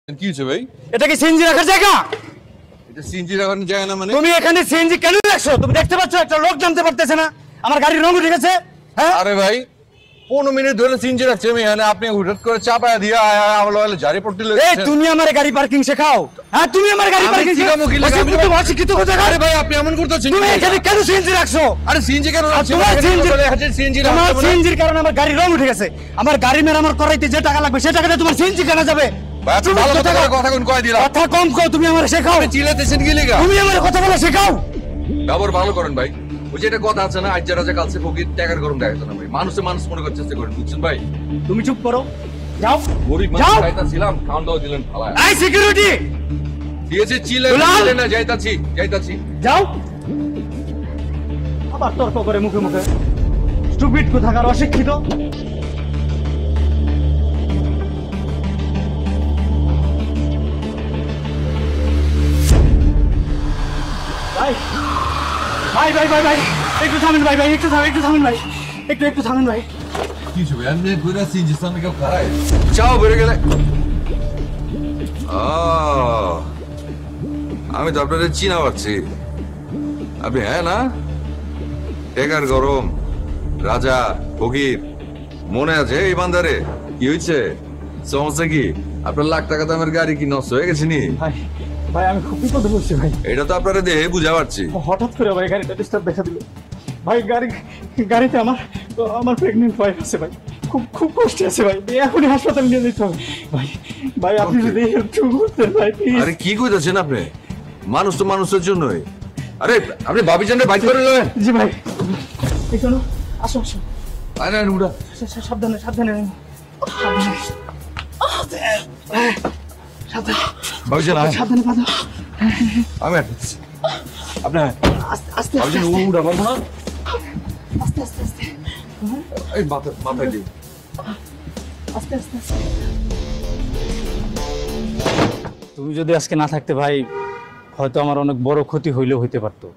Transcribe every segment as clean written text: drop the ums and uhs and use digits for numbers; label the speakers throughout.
Speaker 1: কি হচ্ছে ভাই?
Speaker 2: এটা কি সিএনজি রাখার জায়গা?
Speaker 1: এটা সিএনজি রাখার জায়গা না মানে?
Speaker 2: তুমি এখানে সিএনজি কেন রাখছো? তুমি দেখতে পাচ্ছ একটা লোক জানতে পারতেছে না আমার গাড়ির রং উঠে গেছে। হ্যাঁ
Speaker 1: আরে ভাই 15 মিনিট ধরে সিএনজি রাখছি আমি এখানে, আপনি হুট করে চাপায়া দিয়া আমলো জারি পড়তে
Speaker 2: এই
Speaker 1: লাগছেন।
Speaker 2: তুমি আমার গাড়ি পার্কিং শেখাও? হ্যাঁ তুমি আমার গাড়ি পার্কিং শেখাও কি লাগে? আমি তো অশিক্ষিত কোথায়?
Speaker 1: আরে ভাই আপনি এমন করতেছেন।
Speaker 2: তুমি এখানে কেন সিএনজি রাখছো?
Speaker 1: আরে সিএনজি কেন রাখছেন?
Speaker 2: তোমার
Speaker 1: সিএনজি
Speaker 2: তোমার সিএনজির কারণে আমার গাড়ির রং উঠে গেছে। আমার গাড়ি মেরামত করাইতে যে টাকা লাগবে সে টাকাটা তোমার সিএনজি কেনা যাবে।
Speaker 1: তুমি ভালো কথা কোন কয় দিলা?
Speaker 2: কথা কম কও, তুমি আমারে শেখাও।
Speaker 1: আপনি চিল্লাতেছেন কি লাগা?
Speaker 2: তুমি আমারে কথা বলা শেখাও।
Speaker 1: ব্যবহার ভালো করেন ভাই। ওই যে একটা কথা আছে না, আজ রাজা কালসে ফকির, টাকার গরম দেখাতো না ভাই। মানুষে মানুষ মনে করতে চেষ্টা করেন, বুঝছেন ভাই?
Speaker 2: তুমি চুপ করো, যাও।
Speaker 1: গরিব মানুষ যাইতাছিলাম, খাওয়ান দাও দিলেন ফালায়।
Speaker 2: এই সিকিউরিটি
Speaker 1: দিয়েছে চিল্লাইলেন না, যাইতাছি।
Speaker 2: যাও। আবার তর্ক করে মুখে মুখে, স্টুপিড কোথাকার, অশিক্ষিত। ভাই ভাই ভাই ভাই ভাই একটু থামেন ভাই, ভাই একটু থামেন ভাই, একটু থামেন ভাই।
Speaker 1: কি হবে? আমি কইরা সিএনজি সামনে কেউ খারাই চাও বেরে গেলে। আমি তো আপনাদের চিনা পাচ্ছি। আপনি হ্যাঁ না, টেকার গরম রাজা ফকির মনে আছে এই বান্দারে? কি হয়েছে? সমস্যা কি? আপনার লাখ টাকা দামের গাড়ি কি নষ্ট হয়ে গেছে নি?
Speaker 2: ভাই আমি খুব বিপদে পড়ছি ভাই।
Speaker 1: এটা তো আপনারা দেহে বুঝা পারছি।
Speaker 2: হঠাৎ করে ভাই গাড়িটা ডিস্টার্ব দেখা দিল ভাই। গাড়িতে আমার প্রেগনেন্ট ওয়াইফ আছে ভাই, খুব কষ্ট আছে ভাই, এখনই হাসপাতালে নিয়ে যেতে হবে ভাই আপনি যদি একটু করতেন ভাই প্লিজ।
Speaker 1: আরে কি কইতাছেন আপনি? মানুষ তো মানুষের জন্যই। আরে আপনি ভাবিজানরে বাইক করে লয়েন।
Speaker 2: জি ভাই এখানে আসো।
Speaker 1: আরে উড়া
Speaker 2: সাবধানে
Speaker 1: ভাবিজান
Speaker 2: সাবধানে পাদো।
Speaker 1: আমি আপনি
Speaker 2: আস্তে
Speaker 1: ভাবিজান উড়া বন্ধ না।
Speaker 2: আস্তে
Speaker 1: এই মাথায় দিই।
Speaker 2: আস্তে তুমি যদি আজকে না থাকতে ভাই, হয়তো আমার অনেক বড় ক্ষতি হইলেও হইতে পারতো।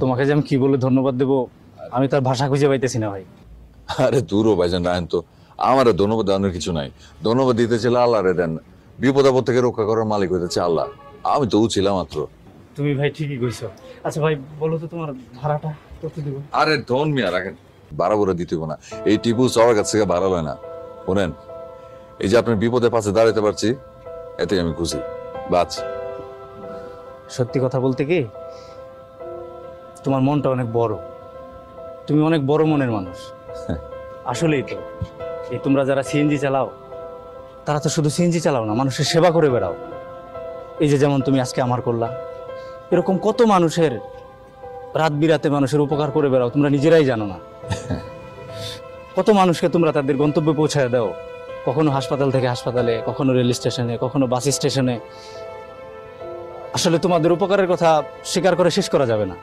Speaker 2: তোমাকে যে আমি কি বলে ধন্যবাদ দেবো আমি তার ভাষা খুঁজে পাইতেছি না ভাই।
Speaker 1: আরে দূরও ভাইজান রায়ন, তো আমার ধন্যবাদ দেওয়ানোর কিছু নাই। ধন্যবাদ দিতে চাইলে আল্লাহরে দেন। বিপদ আপদ থেকে রক্ষা করার মালিক হইতেছে আল্লাহ, আমি তো ছিলাম মাত্র।
Speaker 2: তুমি ভাই ঠিকই কইছো। আচ্ছা ভাই বলো তো তোমার ভাড়াটা কত দেব?
Speaker 1: আরে ধন মিয়া রাখেন, ভাড়া ভরে দিতে না। এই টিপু সবার কাছ থেকে ভাড়া লয় না। শোনেন, এই যে আপনার বিপদে পাশে দাঁড়াতে পারছি এতে আমি খুশি। বাস
Speaker 2: সত্যি কথা বলতে কি, তোমার মনটা অনেক বড়, তুমি অনেক বড় মনের মানুষ। আসলেই তো, এই তোমরা যারা সিএনজি চালাও তারা তো শুধু সিএনজি চালাও না, মানুষের সেবা করে বেড়াও। এই যে যেমন তুমি আজকে আমার করলা, এরকম কত মানুষের রাত বিরাতে মানুষের উপকার করে বেড়াও, তোমরা নিজেরাই জানো না। কত মানুষকে তোমরা তাদের গন্তব্যে পৌঁছায় দাও, কখনো হাসপাতাল থেকে হাসপাতালে, কখনো রেল স্টেশনে, কখনো বাস স্টেশনে। আসলে তোমাদের উপকারের কথা স্বীকার করে শেষ করা যাবে না।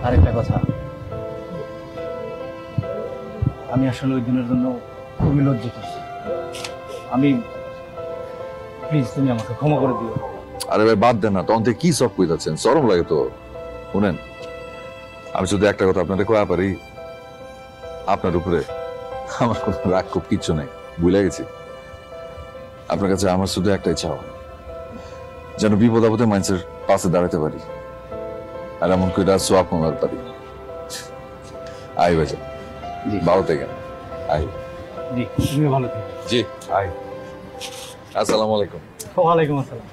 Speaker 2: আরেকটা কথা, আমি আসলে ওই দিনের জন্য খুবই লজ্জিত। আমি প্লিজ তুমি আমাকে ক্ষমা করে দিও।
Speaker 1: আরে ভাই বাদ দেন না, তখন থেকে কি সব কইতাছেন, শরম লাগে তো। শুনেন, আমি শুধু একটা কথা আপনাদের কয়া পারি, আপনার উপরে আমার কোনো রাগ খুব কিচ্ছু নাই, ভুলে গেছি। আপনার কাছে আমার শুধু একটাই চাওয়া, যেন বিপদ আপদে মানুষের পাশে দাঁড়াতে পারি, আর এমন করে সোয়াব মার পারি। আই বাজা ভালো থেকে আই।
Speaker 2: জি তুমি ভালো থেকো।
Speaker 1: G I. আসসালামু আলাইকুম।
Speaker 2: ওয়ালাইকুম আসসালাম।